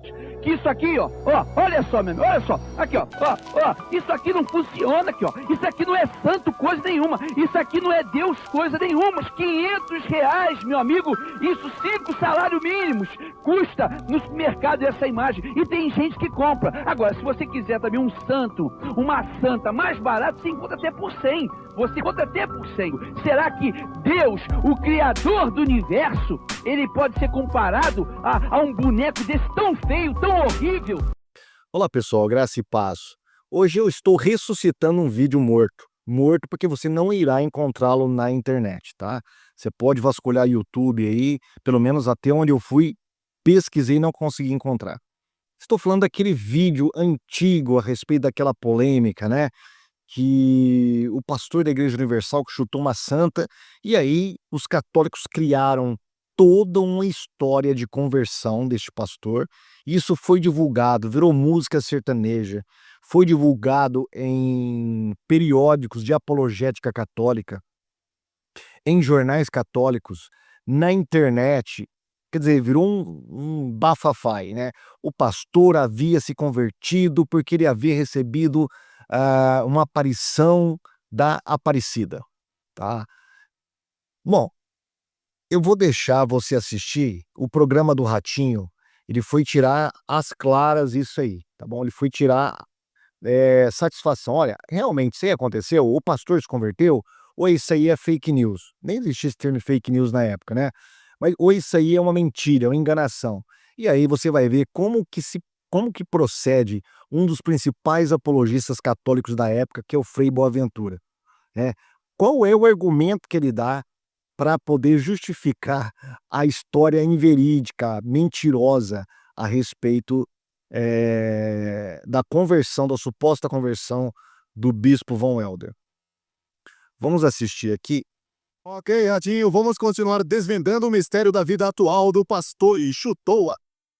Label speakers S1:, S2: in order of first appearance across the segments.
S1: Que isso aqui, olha só, meu amigo, olha só, aqui, isso aqui não funciona aqui, isso aqui não é santo coisa nenhuma, isso aqui não é Deus coisa nenhuma, os R$ 500, meu amigo, isso 5 salários mínimos, custa no supermercado essa imagem, e tem gente que compra. Agora, se você quiser também um santo, uma santa mais barato, você encontra até por 100, você encontra até por 100. Será que Deus, o Criador do universo, ele pode ser comparado a um boneco desse tão feio, tão horrível?
S2: Olá pessoal, graça e paz. Hoje eu estou ressuscitando um vídeo morto. Morto porque você não irá encontrá-lo na internet, tá? Você pode vasculhar o YouTube aí, pelo menos até onde eu fui, pesquisei e não consegui encontrar. Estou falando daquele vídeo antigo a respeito daquela polêmica, né? Que o pastor da Igreja Universal que chutou uma santa, e aí os católicos criaram toda uma história de conversão deste pastor. Isso foi divulgado, virou música sertaneja, foi divulgado em periódicos de apologética católica, em jornais católicos, na internet. Quer dizer, virou um bafafai, né? O pastor havia se convertido porque ele havia recebido uma aparição da Aparecida, tá? Bom, eu vou deixar você assistir o programa do Ratinho. Ele foi tirar às claras isso aí, tá bom? Ele foi tirar satisfação. Olha, realmente isso aí aconteceu? O pastor se converteu? Ou isso aí é fake news? Nem existia esse termo fake news na época, né? Mas ou isso aí é uma mentira, é uma enganação. E aí você vai ver como que procede um dos principais apologistas católicos da época, que é o Frei Boaventura, né? Qual é o argumento que ele dá para poder justificar a história inverídica, mentirosa a respeito da conversão, da suposta conversão do bispo Von Helder. Vamos assistir aqui.
S3: Ok, Ratinho, vamos continuar desvendando o mistério da vida atual do pastor Chutoa.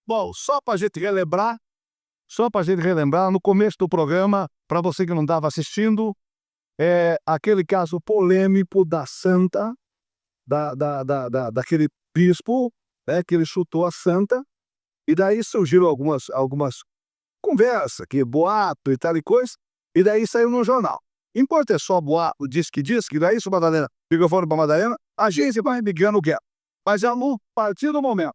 S3: Bom, só para a gente relembrar, no começo do programa, para você que não estava assistindo, aquele caso polêmico da santa, daquele bispo, né, que ele chutou a santa, e daí surgiram algumas conversas, que boato e tal e coisa, e daí saiu no jornal. Importa é só boato, diz que, daí isso, Madalena, microfone para Madalena, a gente vai ligando o que é. Mas a partir do momento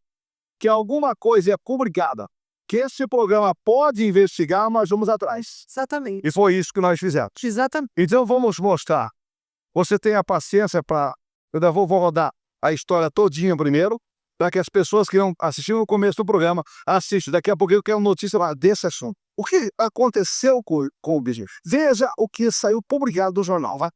S3: que alguma coisa é publicada, que esse programa pode investigar, nós vamos atrás.
S4: Exatamente.
S3: E foi isso que nós fizemos.
S4: Exatamente.
S3: Então vamos mostrar. Você tem a paciência para... Eu ainda vou rodar a história todinha primeiro, para que as pessoas que não assistiram no começo do programa assistam. Daqui a pouco eu quero notícia desse assunto. O que aconteceu com o bicho? Veja o que saiu publicado do jornal, vai.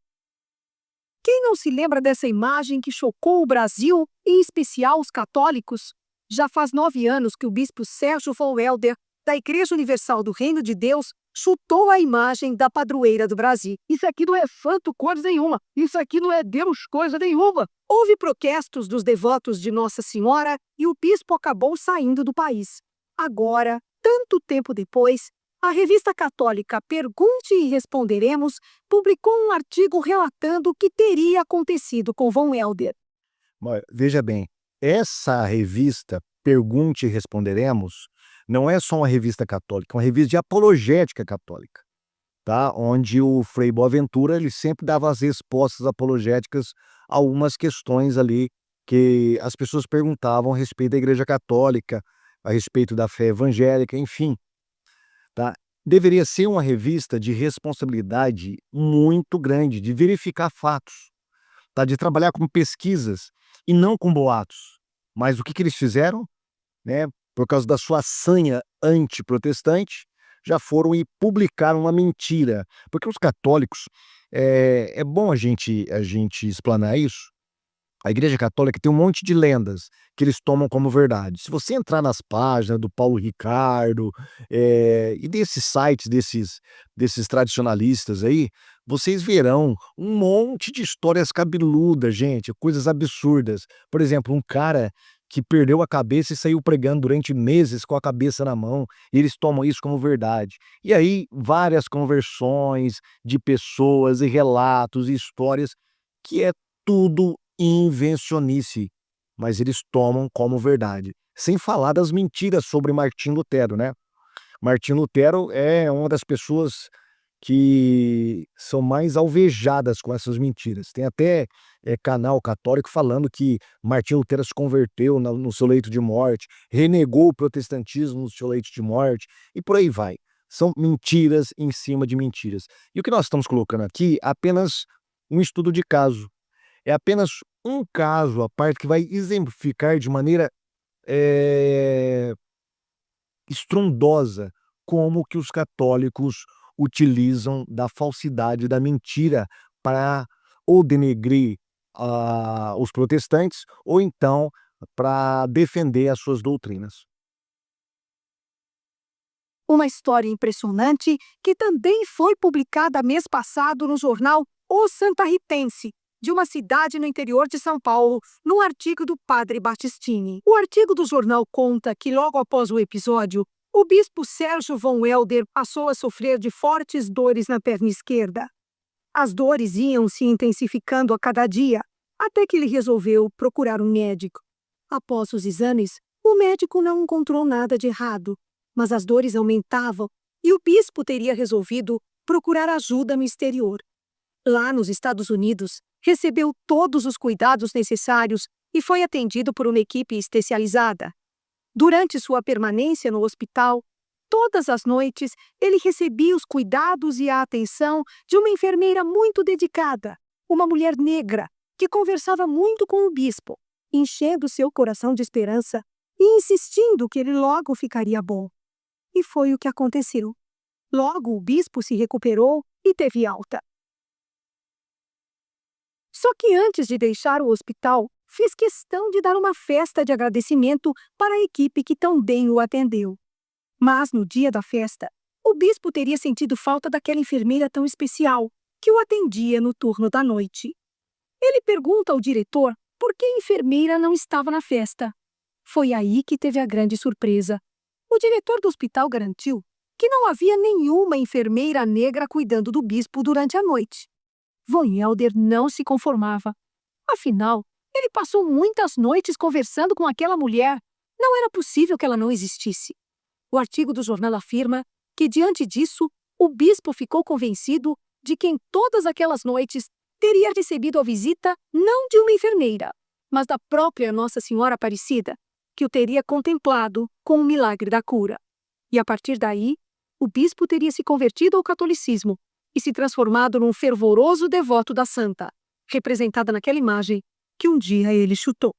S4: Quem não se lembra dessa imagem que chocou o Brasil, em especial os católicos? Já faz 9 anos que o bispo Sérgio Von Helder, da Igreja Universal do Reino de Deus, chutou a imagem da padroeira do Brasil.
S1: Isso aqui não é santo coisa nenhuma, isso aqui não é Deus coisa nenhuma.
S4: Houve protestos dos devotos de Nossa Senhora e o bispo acabou saindo do país. Agora, tanto tempo depois, a revista católica Pergunte e Responderemos publicou um artigo relatando o que teria acontecido com Von Helder.
S2: Veja bem, essa revista Pergunte e Responderemos não é só uma revista católica, é uma revista de apologética católica, tá? Onde o Frei Boaventura ele sempre dava as respostas apologéticas a algumas questões ali que as pessoas perguntavam a respeito da Igreja Católica, a respeito da fé evangélica, enfim, tá? Deveria ser uma revista de responsabilidade muito grande, de verificar fatos, tá? De trabalhar com pesquisas e não com boatos. Mas o que eles fizeram, né? Por causa da sua sanha antiprotestante, já foram e publicaram uma mentira. Porque os católicos, é bom a gente explanar isso. A Igreja Católica tem um monte de lendas que eles tomam como verdade. Se você entrar nas páginas do Paulo Ricardo e desses sites, desses tradicionalistas aí, vocês verão um monte de histórias cabeludas, gente, coisas absurdas. Por exemplo, um cara que perdeu a cabeça e saiu pregando durante meses com a cabeça na mão, e eles tomam isso como verdade. E aí, várias conversões de pessoas e relatos e histórias que é tudo invencionice, mas eles tomam como verdade. Sem falar das mentiras sobre Martim Lutero, né? Martim Lutero é uma das pessoas que são mais alvejadas com essas mentiras. Tem até canal católico falando que Martim Lutero se converteu no seu leito de morte, renegou o protestantismo no seu leito de morte, e por aí vai. São mentiras em cima de mentiras. E o que nós estamos colocando aqui é apenas um estudo de caso. É apenas um caso à parte que vai exemplificar de maneira estrondosa como que os católicos utilizam da falsidade, da mentira para ou denegrir os protestantes ou então para defender as suas doutrinas.
S4: Uma história impressionante que também foi publicada mês passado no jornal O Santarritense, de uma cidade no interior de São Paulo, num artigo do padre Battistini. O artigo do jornal conta que logo após o episódio, o bispo Sérgio von Helder passou a sofrer de fortes dores na perna esquerda. As dores iam se intensificando a cada dia, até que ele resolveu procurar um médico. Após os exames, o médico não encontrou nada de errado, mas as dores aumentavam e o bispo teria resolvido procurar ajuda no exterior. Lá nos Estados Unidos, recebeu todos os cuidados necessários e foi atendido por uma equipe especializada. Durante sua permanência no hospital, todas as noites ele recebia os cuidados e a atenção de uma enfermeira muito dedicada, uma mulher negra que conversava muito com o bispo, enchendo seu coração de esperança e insistindo que ele logo ficaria bom. E foi o que aconteceu. Logo o bispo se recuperou e teve alta. Só que antes de deixar o hospital, fez questão de dar uma festa de agradecimento para a equipe que tão bem o atendeu. Mas no dia da festa, o bispo teria sentido falta daquela enfermeira tão especial que o atendia no turno da noite. Ele pergunta ao diretor por que a enfermeira não estava na festa. Foi aí que teve a grande surpresa. O diretor do hospital garantiu que não havia nenhuma enfermeira negra cuidando do bispo durante a noite. Von Helder não se conformava. Afinal, ele passou muitas noites conversando com aquela mulher. Não era possível que ela não existisse. O artigo do jornal afirma que, diante disso, o bispo ficou convencido de que em todas aquelas noites teria recebido a visita não de uma enfermeira, mas da própria Nossa Senhora Aparecida, que o teria contemplado com o milagre da cura. E a partir daí, o bispo teria se convertido ao catolicismo e se transformado num fervoroso devoto da santa, representada naquela imagem que um dia ele chutou.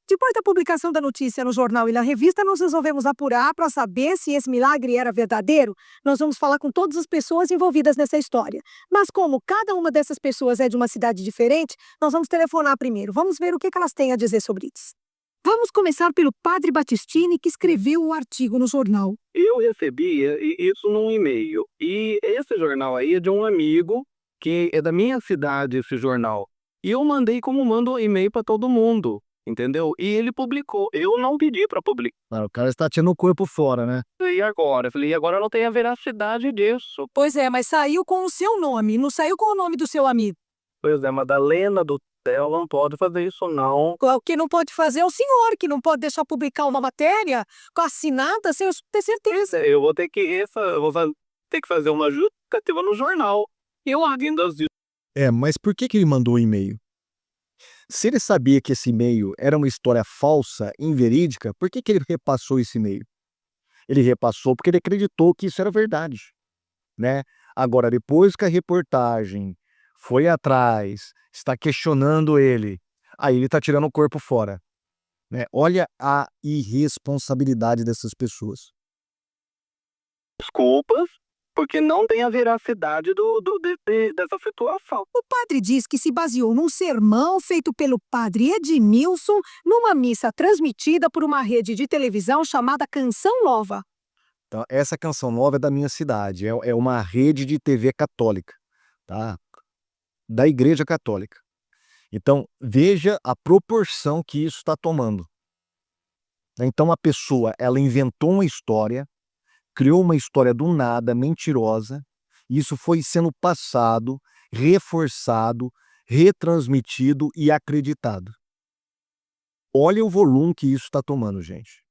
S4: Depois da publicação da notícia no jornal e na revista, nós resolvemos apurar para saber se esse milagre era verdadeiro. Nós vamos falar com todas as pessoas envolvidas nessa história. Mas como cada uma dessas pessoas é de uma cidade diferente, nós vamos telefonar primeiro. Vamos ver o que elas têm a dizer sobre isso. Vamos começar pelo padre Battistini, que escreveu o artigo no jornal.
S5: Eu recebi isso num e-mail. E esse jornal aí é de um amigo que é da minha cidade, esse jornal. E eu mandei como mando e-mail para todo mundo, entendeu? E ele publicou. Eu não pedi para publicar.
S2: O cara está tirando o corpo fora, né?
S5: E agora? Eu falei, agora não tem a veracidade disso.
S4: Pois é, mas saiu com o seu nome, não saiu com o nome do seu amigo.
S5: Pois é, Madalena do Céu não pode fazer isso, não.
S4: O que não pode fazer é o senhor, que não pode deixar publicar uma matéria assinada sem eu ter certeza.
S5: Eu vou ter que fazer uma justificativa no jornal. Eu ainda
S2: Mas por que ele mandou o e-mail? Se ele sabia que esse e-mail era uma história falsa, inverídica, por que ele repassou esse e-mail? Ele repassou porque ele acreditou que isso era verdade, né? Agora, depois que a reportagem foi atrás, está questionando ele, aí ele está tirando o corpo fora, né? Olha a irresponsabilidade dessas pessoas.
S5: desculpas, porque não tem a veracidade dessa situação.
S4: O padre diz que se baseou num sermão feito pelo padre Edmilson numa missa transmitida por uma rede de televisão chamada Canção Nova.
S2: Então, essa Canção Nova é da minha cidade, é uma rede de TV católica, tá? Da Igreja Católica. Então, veja a proporção que isso está tomando. Então, a pessoa, ela inventou uma história, criou uma história do nada, mentirosa, e isso foi sendo passado, reforçado, retransmitido e acreditado. Olha o volume que isso está tomando, gente.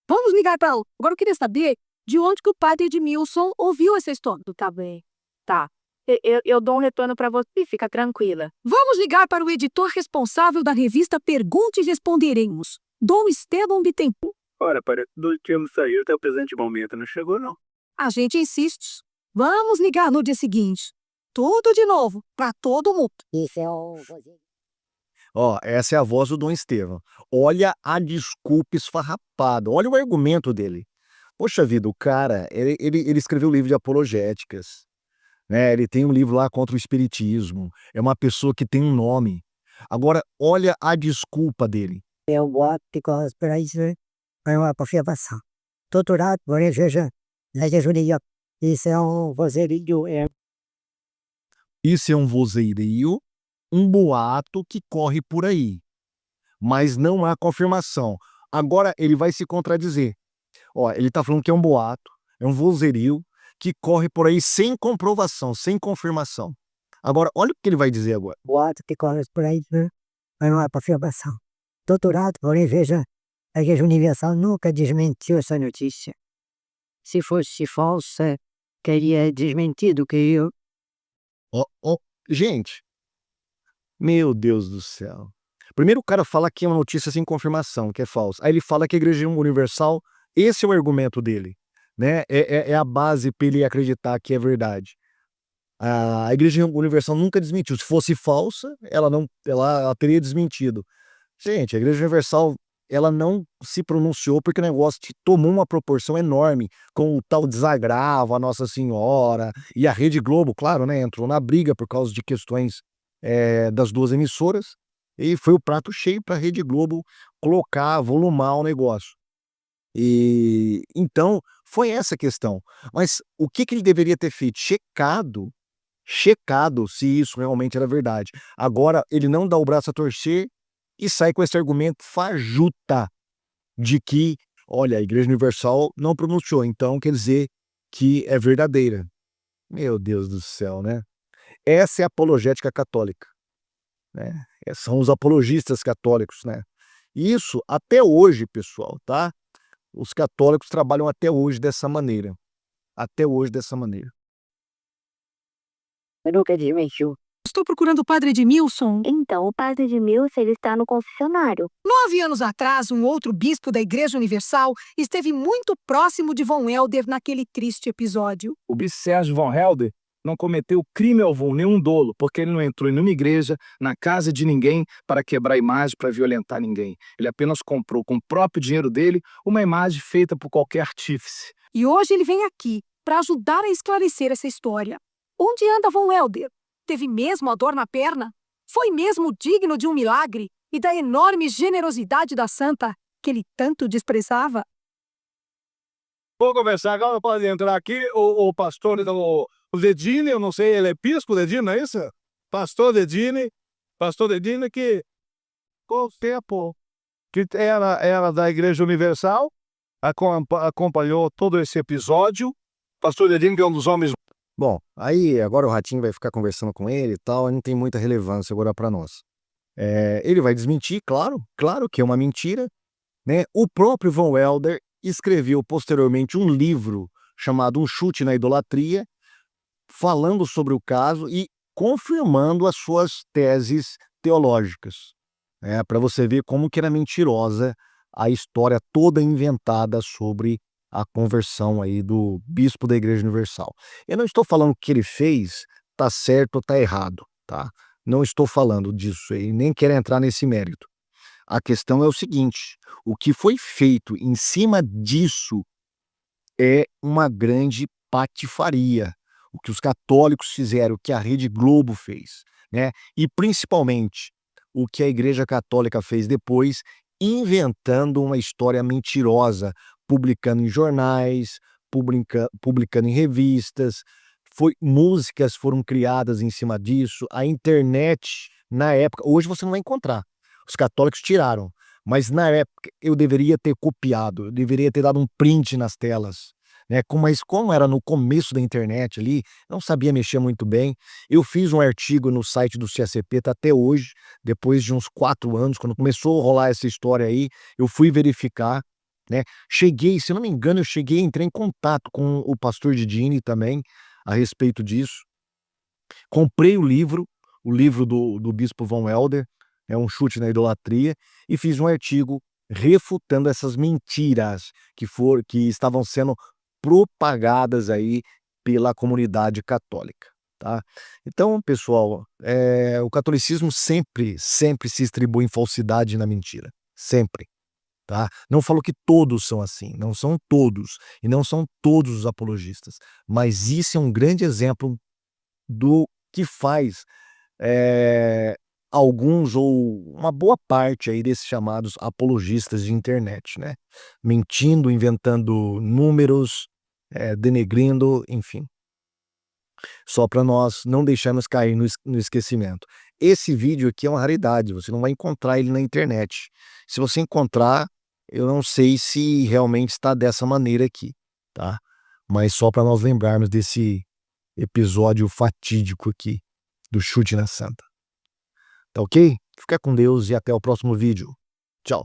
S4: Vamos ligar para ela. Agora eu queria saber de onde que o padre Edmilson ouviu essa história.
S6: Tá bem. Tá. Eu dou um retorno pra você, fica tranquila.
S4: Vamos ligar para o editor responsável da revista Pergunte e Responderemos, Dom Esteban Bittencourt.
S5: Ora, parece que do time saiu até o presente momento, não chegou não.
S4: A gente insiste. Vamos ligar no dia seguinte. Tudo de novo, para todo mundo.
S6: Isso é o...
S2: Ó, essa é a voz do Dom Estevão. Olha a desculpa esfarrapada, olha o argumento dele. Poxa vida, o cara, ele escreveu um livro de apologéticas, né? Ele tem um livro lá contra o espiritismo, é uma pessoa que tem um nome. Agora, olha a desculpa dele.
S6: É o boato de conspiração. É uma confirmação. Doutorado, por exemplo, na juria. Isso é um vozerio.
S2: Isso é um vozerio, um boato que corre por aí, mas não há confirmação. Agora ele vai se contradizer. Ó, ele tá falando que é um boato, é um vozerio que corre por aí sem comprovação, sem confirmação. Agora, olha o que ele vai dizer agora.
S6: Boato de conspiração. É uma confirmação. Doutorado, porém, veja, a Igreja Universal nunca desmentiu essa notícia. Se fosse falsa, teria desmentido que eu...
S2: Ó, gente, meu Deus do céu. Primeiro o cara fala que é uma notícia sem confirmação, que é falsa. Aí ele fala que a Igreja Universal, esse é o argumento dele, né? É a base para ele acreditar que é verdade. A Igreja Universal nunca desmentiu. Se fosse falsa, ela teria desmentido. Gente, a Igreja Universal, ela não se pronunciou porque o negócio tomou uma proporção enorme com o tal desagravo a Nossa Senhora e a Rede Globo, claro, né, entrou na briga por causa de questões das duas emissoras e foi o prato cheio para a Rede Globo colocar, volumar o negócio. E então foi essa a questão. Mas o que ele deveria ter feito? Checado se isso realmente era verdade. Agora ele não dá o braço a torcer e sai com esse argumento fajuta de que, olha, a Igreja Universal não pronunciou, então quer dizer que é verdadeira. Meu Deus do céu, né? Essa é a apologética católica, né? São os apologistas católicos, né? Isso até hoje, pessoal, tá? Os católicos trabalham até hoje dessa maneira. Até hoje dessa maneira.
S6: Eu nunca desmentiu.
S4: Estou procurando o padre Edmilson.
S7: Então, o padre Edmilson, ele está no confessionário.
S4: 9 anos atrás, um outro bispo da Igreja Universal esteve muito próximo de Von Helder naquele triste episódio.
S5: O bispo Sérgio von Helder não cometeu crime algum, nenhum dolo, porque ele não entrou em nenhuma igreja, na casa de ninguém, para quebrar imagem, para violentar ninguém. Ele apenas comprou com o próprio dinheiro dele uma imagem feita por qualquer artífice.
S4: E hoje ele vem aqui para ajudar a esclarecer essa história. Onde anda Von Helder? Teve mesmo a dor na perna? Foi mesmo digno de um milagre e da enorme generosidade da santa que ele tanto desprezava?
S3: Vou conversar agora, pode entrar aqui o pastor, o Dedini, eu não sei, ele é bispo Dedini, não é isso? Pastor Dedini que com o tempo que era da Igreja Universal, acompanhou todo esse episódio. Pastor Dedini que é um dos homens.
S2: Bom, aí agora o Ratinho vai ficar conversando com ele e tal, não tem muita relevância agora para nós. Ele vai desmentir, claro que é uma mentira, né? O próprio Von Helder escreveu posteriormente um livro chamado Um Chute na Idolatria, falando sobre o caso e confirmando as suas teses teológicas, né? Para você ver como que era mentirosa a história toda inventada sobre a conversão aí do bispo da Igreja Universal. Eu não estou falando que ele fez tá certo ou tá errado, tá? Não estou falando disso e nem quero entrar nesse mérito. A questão é o seguinte, o que foi feito em cima disso é uma grande patifaria. O que os católicos fizeram, o que a Rede Globo fez, né? E principalmente o que a Igreja Católica fez depois, inventando uma história mentirosa, publicando em jornais, publicando em revistas, músicas foram criadas em cima disso, a internet, na época, hoje você não vai encontrar, os católicos tiraram, mas na época eu deveria ter copiado, eu deveria ter dado um print nas telas, né? Mas como era no começo da internet ali, não sabia mexer muito bem, eu fiz um artigo no site do CACP, tá até hoje, depois de uns 4 anos, quando começou a rolar essa história aí, eu fui verificar, né? Se eu não me engano, entrei em contato com o pastor Didini também a respeito disso. Comprei o livro do bispo Von Helder, é um chute na idolatria, e fiz um artigo refutando essas mentiras que estavam sendo propagadas aí pela comunidade católica, tá? Então, pessoal, o catolicismo sempre se estribou em falsidade e na mentira, sempre, tá? Não falo que todos são assim, não são todos, e não são todos os apologistas, mas isso é um grande exemplo do que faz alguns ou uma boa parte aí desses chamados apologistas de internet, né? Mentindo, inventando números, denegrindo, enfim. Só para nós não deixarmos cair no esquecimento. Esse vídeo aqui é uma raridade, você não vai encontrar ele na internet. Se você encontrar, eu não sei se realmente está dessa maneira aqui, tá? Mas só para nós lembrarmos desse episódio fatídico aqui do Chute na Santa. Tá ok? Fica com Deus e até o próximo vídeo. Tchau.